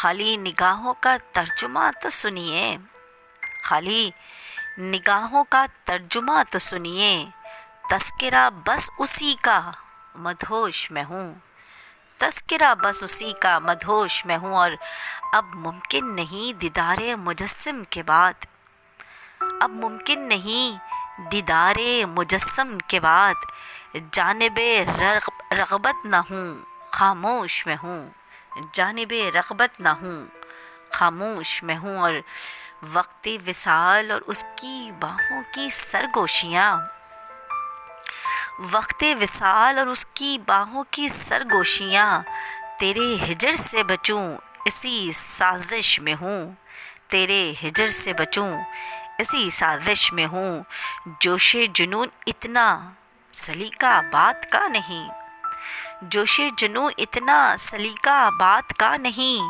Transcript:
خالی نگاہوں کا ترجمہ تو سنیے، خالی نگاہوں کا ترجمہ تو سنیے، تذکرہ بس اسی کا مدہوش میں ہوں، تذکرہ بس اسی کا مدہوش میں ہوں۔ اور اب ممکن نہیں دیدار مجسم کے بعد، اب ممکن نہیں دیدار مجسم کے بعد، جانب رغبت نہ ہوں خاموش میں ہوں، جانب رغبت نہ ہوں خاموش میں ہوں۔ اور وقت وصال اور اس کی باہوں کی سرگوشیاں، وقت وصال اور اس کی باہوں کی سرگوشیاں، تیرے ہجر سے بچوں اسی سازش میں ہوں، تیرے ہجر سے بچوں اسی سازش میں ہوں۔ جوش جنون اتنا سلیقہ بات کا نہیں، جوش جنون اتنا سلیقہ بات کا نہیں،